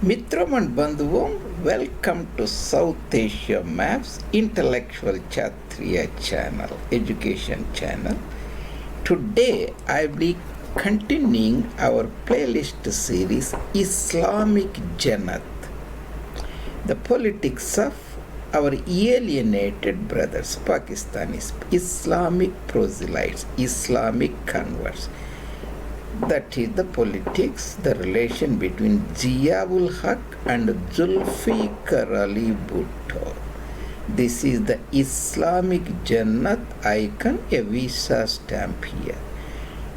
Mitram and Bandhuvam, welcome to South Asia Maps Intellectual Kshatriya channel, education channel. Today I will be continuing our playlist series Islamic Jannat, the politics of our alienated brothers, Pakistanis, Islamic proselytes, Islamic converts. That is the politics, the relation between Zia-ul-Haq and Zulfikar Ali Bhutto. This is the Islamic Jannat icon, a visa stamp here.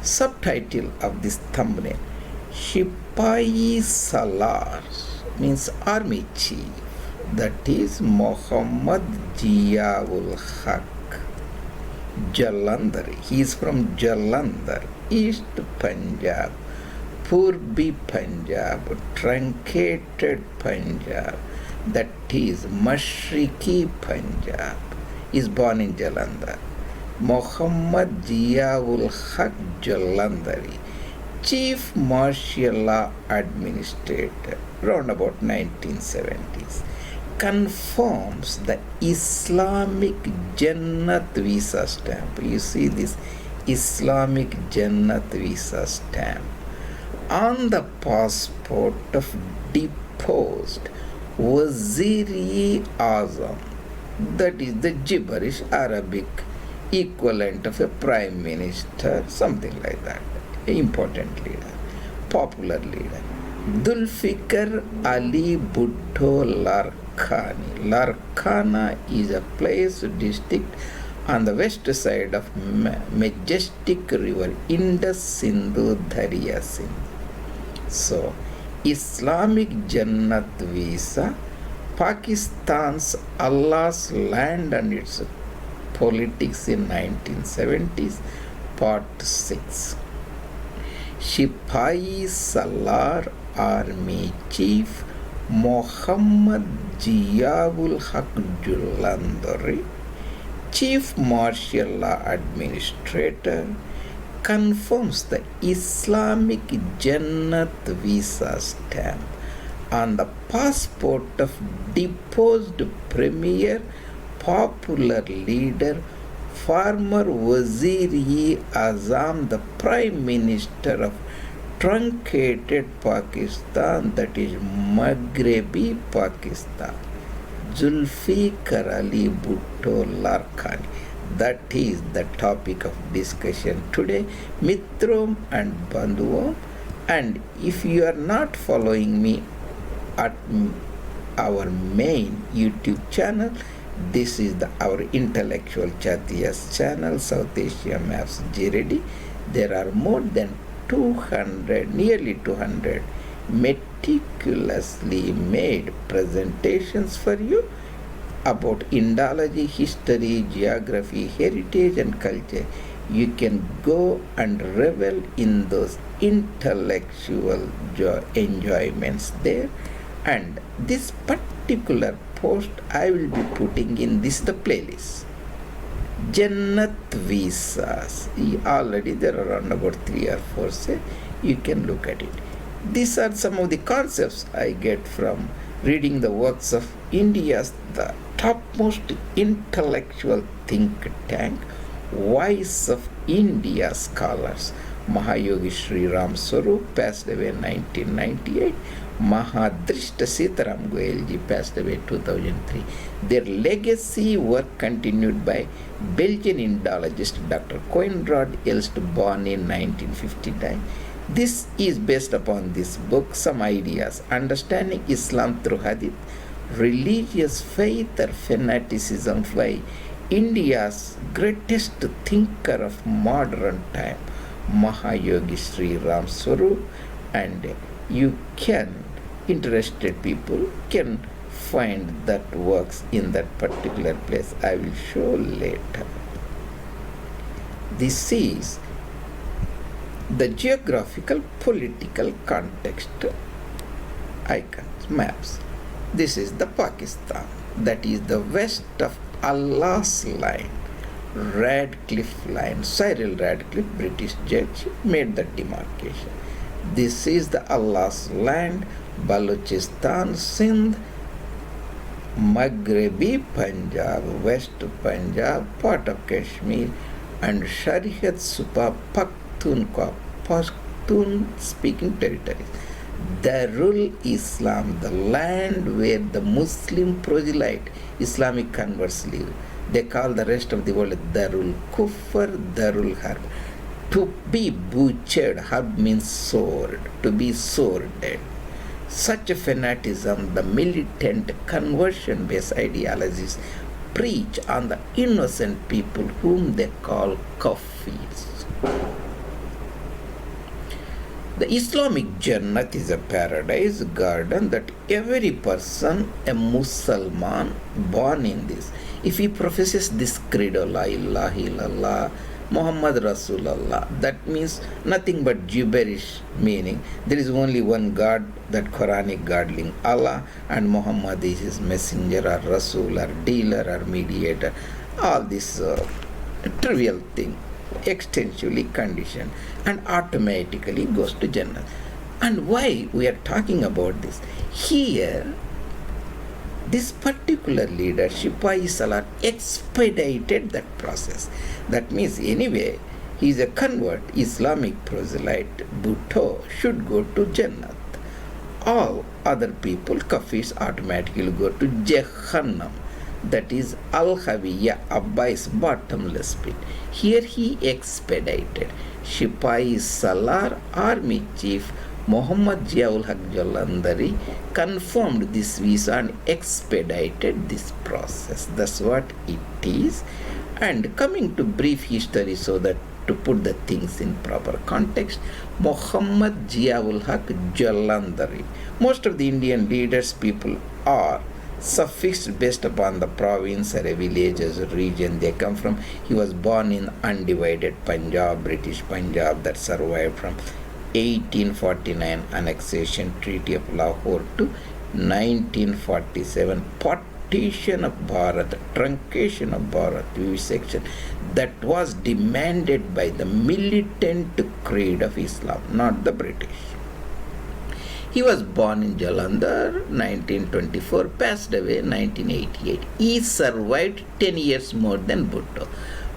Subtitle of this thumbnail, Sipahi Salar, means army chief. That is Muhammad Zia-ul-Haq, Jalandhari. He is from Jalandhar, East Punjab, Purbi Punjab, truncated Punjab, that is Mashriki Punjab, is born in Jalandhar. Muhammad Zia-ul-Haq Jalandhari, Chief Martial Law Administrator, around about 1970s, confirms the Islamic Jannat Visa stamp. You see this Islamic Jannat Visa stamp on the passport of deposed Wazir-e-Azam, that is the gibberish Arabic equivalent of a prime minister, something like that, an important leader, popular leader. Zulfikar Ali Bhutto Larkani. Larkana is a place, district on the west side of majestic river Indus, Sindh, Darya, Sindh. So, Islamic Jannat Visa, Pakistan's Allah's land and its politics in 1970s, part 6. Sipahi Salar Army Chief Muhammad Zia-ul-Haq Jullandhari, Chief Martial Law Administrator, confirms the Islamic Jannat Visa stamp on the passport of deposed Premier, popular leader, former Wazir-e-Azam, the Prime Minister of truncated Pakistan, that is Maghrebi Pakistan, Zulfikar Ali Bhutto Larkani. That is the topic of discussion today, Mitrom and Bandhuvam. And if you are not following me at our main YouTube channel, this is our intellectual Kshatriya's channel, South Asia Maps GRD. There are more than 200, nearly 200 meticulously made presentations for you about Indology, history, geography, heritage and culture. You can go and revel in those intellectual enjoyments there. And this particular post I will be putting in this the playlist. Jannat Visas. Already there are around about 3 or 4, say. You can look at it. These are some of the concepts I get from reading the works of India's the topmost intellectual think tank, Voice of India scholars. Mahayogi Sri Ram Swarup passed away in 1998. Mahadrishta Sitaram Goelji passed away 2003. Their legacy work continued by Belgian Indologist Dr. Koenraad, Elst, born in 1959. This is based upon this book, some ideas, understanding Islam through Hadith, religious faith or fanaticism by India's greatest thinker of modern time, Mahayogi Sri Ram Swarup, and you can, interested people can find that works in that particular place. I will show later. This is the geographical political context icons, maps. This is the Pakistan, that is the west of Allah's line, Radcliffe line. Cyril Radcliffe, British judge, made the demarcation. This is the Allah's land, Balochistan, Sindh, Maghrebi Punjab, West Punjab, part of Kashmir, and Shariat Supa Pakhtunkhwa, Pashtun speaking territories. Dar-ul-Islam, the land where the Muslim proselyte Islamic converts live. They call the rest of the world Dar-ul-Kufr, Dar-ul-Harb. To be butchered, Harb means sword, to be sworded. Such a fanaticism, the militant conversion-based ideologies preach on the innocent people whom they call kafirs. The Islamic Jannat is a paradise garden that every person, a Muslim born in this, if he professes this credo, La ilaha illallah, Muhammad Rasulullah, that means nothing but gibberish, meaning there is only one God, that Quranic godling Allah, and Muhammad is his messenger or Rasul or dealer or mediator. All this trivial thing, extensively conditioned, and automatically goes to Jannah. And why we are talking about this? Here, this particular leader, Sipahi Salar, expedited that process. That means, anyway, he is a convert, Islamic proselyte, Bhutto, should go to Jannat. All other people, kafirs, automatically go to Jahannam. That is Al-Hawiya, Abbas, bottomless pit. Here he expedited. Sipahi Salar, army chief Muhammad Zia-ul-Haq Jullandhari, confirmed this visa and expedited this process. That's what it is. And coming to brief history, so that to put the things in proper context, Muhammad Zia-ul-Haq Jullandhari. Most of the Indian leaders, people are suffixed based upon the province or a village or region they come from. He was born in Undivided Punjab, British Punjab, that survived from 1849 annexation Treaty of Lahore to 1947 partition of Bharat, truncation of Bharat, vivisection, that was demanded by the militant creed of Islam, not the British. He was born in Jalandhar, 1924, passed away 1988. He survived 10 years more than Bhutto.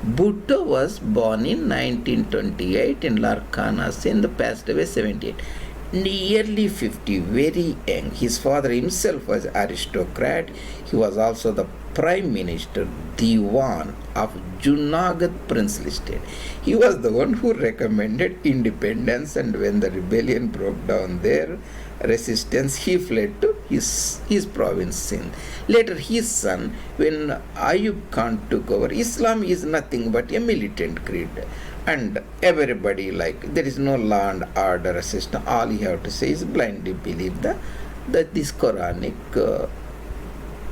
Bhutto was born in 1928 in Larkana, Sindh, passed away 78. Nearly 50, very young. His father himself was an aristocrat. He was also the Prime Minister, Diwan of Junagadh princely state. He was the one who recommended independence, and when the rebellion broke down their resistance, he fled to his province, Sindh. Later, his son, when Ayub Khan took over, Islam is nothing but a militant creed. And everybody, there is no law and order system. All you have to say is blindly believe that these Quranic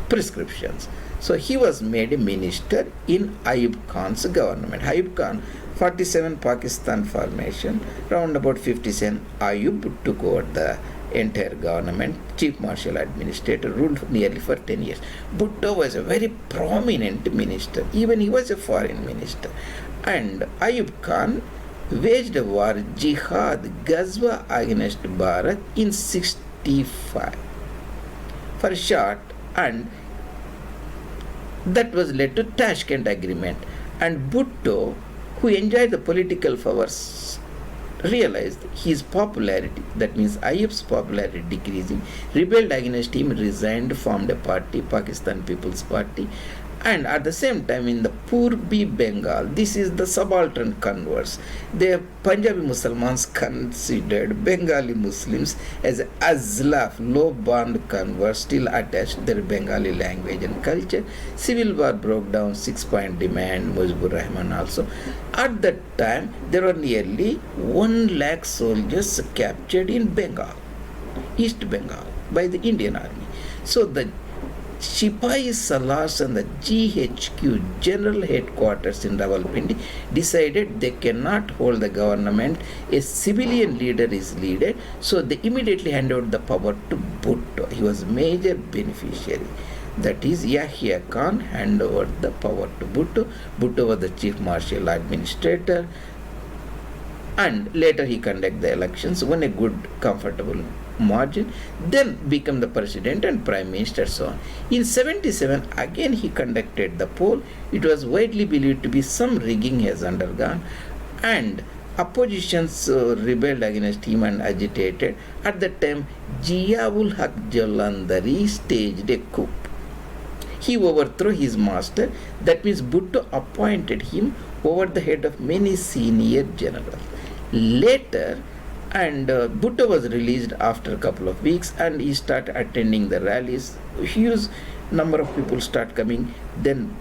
prescriptions. So he was made a minister in Ayub Khan's government. Ayub Khan, 47 Pakistan formation, round about 57, Ayub took over the entire government, chief marshal administrator, ruled nearly for 10 years. Bhutto was a very prominent minister. Even he was a foreign minister. And Ayub Khan waged a war, jihad, Ghazwa against Bharat in 65 for short, and that was led to Tashkent Agreement. And Bhutto, who enjoyed the political powers, realized his popularity, that means Ayub's popularity decreasing, rebelled against him, resigned, formed a party, Pakistan People's Party. And at the same time, in the Purbi Bengal, this is the subaltern converts. The Punjabi Muslims considered Bengali Muslims as Azlaf, low-born converts, still attached to their Bengali language and culture. Civil war broke down, 6-point demand, Mujibur Rahman also. At that time, there were nearly 1 lakh soldiers captured in Bengal, East Bengal, by the Indian Army. So the Sipahi Salars and the GHQ, General Headquarters in Rawalpindi, decided they cannot hold the government. A civilian leader is needed, so they immediately handed over the power to Bhutto. He was major beneficiary. That is, Yahya Khan handed over the power to Bhutto. Bhutto was the chief martial administrator. and later he conducted the elections, won a good, comfortable margin, then became the president and prime minister, so on. In 77, again he conducted the poll. It was widely believed to be some rigging has undergone, and oppositions rebelled against him and agitated. At that time, Zia-ul-Haq Jullandhari staged a coup. He overthrew his master, that means Bhutto appointed him over the head of many senior generals. Later, and Bhutto was released after a couple of weeks, and he started attending the rallies. Huge number of people start coming. Then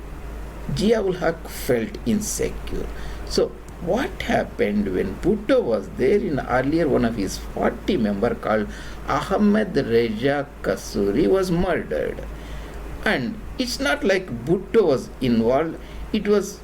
Zia-ul-Haq felt insecure. So what happened when Bhutto was there in earlier, one of his 40 member called Ahmed Reza Kasuri was murdered. And it's not like Bhutto was involved, it was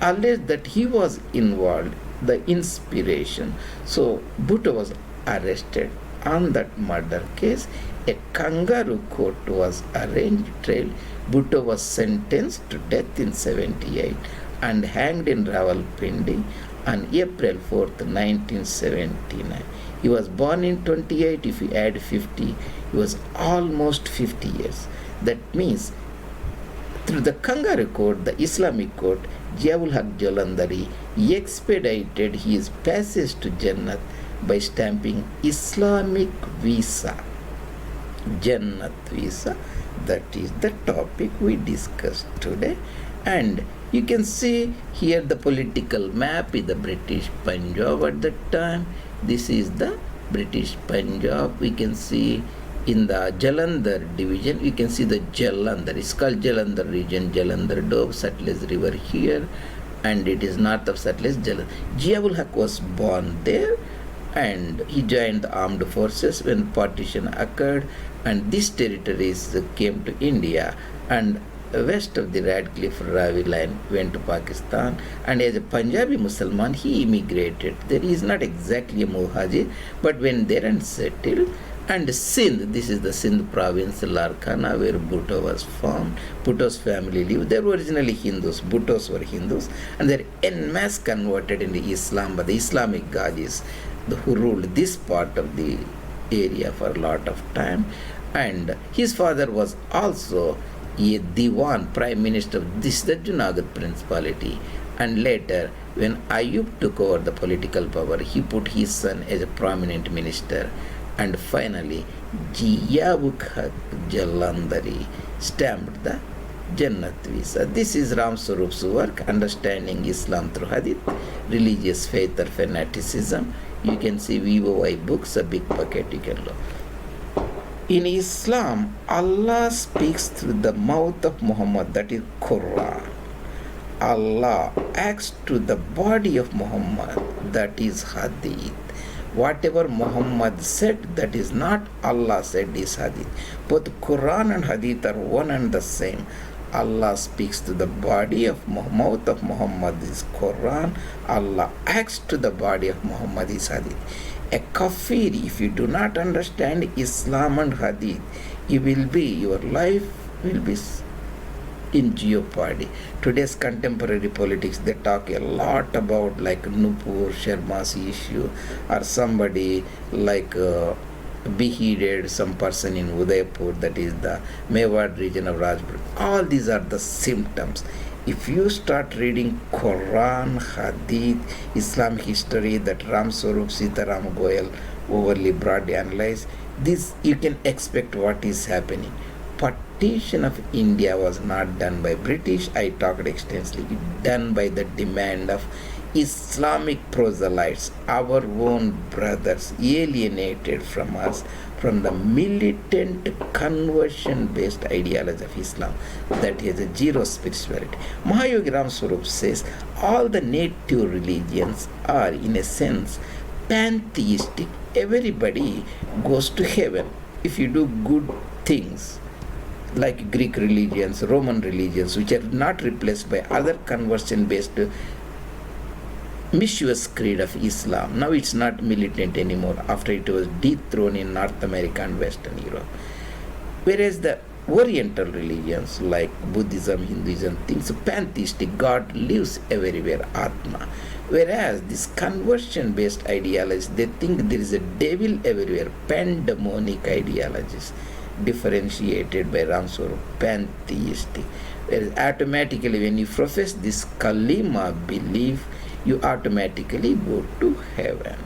alleged that he was involved, the inspiration. So Bhutto was arrested on that murder case. A kangaroo court was arranged trial. Bhutto was sentenced to death in 78 and hanged in Rawalpindi on April 4th, 1979. He was born in 28. If you add 50, he was almost 50 years. That means through the kangaroo court, the Islamic court, Zia-ul-Haq Jullandhari expedited his passage to Jannat by stamping Islamic visa. Jannat Visa, that is the topic we discussed today. And you can see here the political map is the British Punjab at that time. This is the British Punjab. We can see in the Jalandhar division, we can see the Jalandhar. It's called Jalandhar region, Jalandhar Doab, Satluj river here, and it is north of Satluj, Jalandhar. Zia-ul-Haq was born there, and he joined the armed forces when partition occurred, and these territories came to India, and west of the Radcliffe Ravi line went to Pakistan, and as a Punjabi Muslim he immigrated there. He is not exactly a Muhajir, but went there and settled. And Sindh, this is the Sindh province, Larkana, where Bhutto was formed. Bhutto's family lived. They were originally Hindus. Bhuttos were Hindus, and they are en masse converted into Islam by the Islamic Ghazis who ruled this part of the area for a lot of time. And his father was also a Diwan, prime minister of this, the Junagadh principality. And later, when Ayub took over the political power, he put his son as a prominent minister. And finally, Zia-ul-Haq Jullandhari stamped the Jannat Visa. This is Ram Swarup's work, Understanding Islam Through Hadith, Religious Faith or Fanaticism. You can see VOI books, a big packet you can look. In Islam, Allah speaks through the mouth of Muhammad, that is Quran. Allah acts to the body of Muhammad, that is Hadith. Whatever Muhammad said, that is not Allah said, is Hadith. Both Quran and Hadith are one and the same. Allah speaks to the body of mouth of Muhammad is Quran. Allah acts to the body of Muhammad is Hadith. A kafir, if you do not understand Islam and Hadith, your life will be in jeopardy. Today's contemporary politics, they talk a lot about like Nupur Sharma's issue, or somebody like beheaded some person in Udaipur, that is the Mewad region of Rajput. All these are the symptoms. If you start reading Quran, Hadith, Islamic history that Ram Swarup, Sita, Goel overly broadly analyze, this you can expect what is happening. Partition of India was not done by British. I talked extensively. Done by the demand of Islamic proselytes, our own brothers, alienated from us, from the militant conversion-based ideology of Islam, that is a zero spirituality. Mahayogi Ram Swarup says all the native religions are, in a sense, pantheistic. Everybody goes to heaven if you do good things, like Greek religions, Roman religions, which are not replaced by other conversion-based mischievous creed of Islam. Now it's not militant anymore after it was dethroned in North America and Western Europe. Whereas the Oriental religions like Buddhism, Hinduism thinks pantheistic God lives everywhere, Atma. Whereas this conversion-based ideologies, they think there is a devil everywhere, pandemonic ideologies, differentiated by Ram Swarup, pantheistic. Whereas automatically when you profess this Kalima belief, you automatically go to heaven.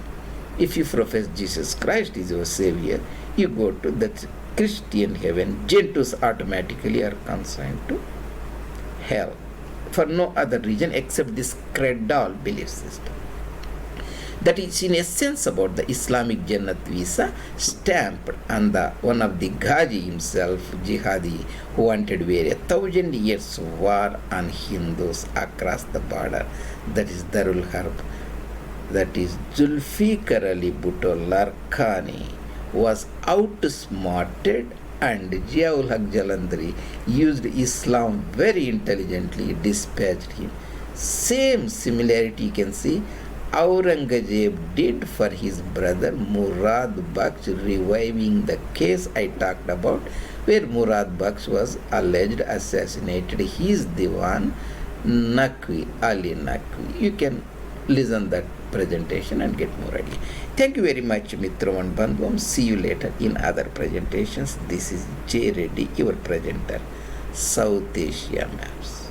If you profess Jesus Christ is your savior, you go to that Christian heaven. Gentiles automatically are consigned to hell for no other reason except this Creedal belief system. That is in essence about the Islamic Jannat Visa stamped on the one of the Ghazi himself, jihadi, who wanted to wage 1,000 years war on Hindus across the border. That is Dar-ul-Harb. That is Zulfikar Ali Bhutto Larkani was outsmarted, and Zia-ul-Haq Jalandhari used Islam very intelligently, dispatched him. Same similarity you can see Aurangzeb did for his brother Murad Baksh, reviving the case I talked about, where Murad Baksh was alleged assassinated. He is Diwan Naqvi, Ali Naqvi. You can listen that presentation and get more idea. Thank you very much, Mitram and Bandhvam. See you later in other presentations. This is J. Reddy, your presenter, South Asia Maps.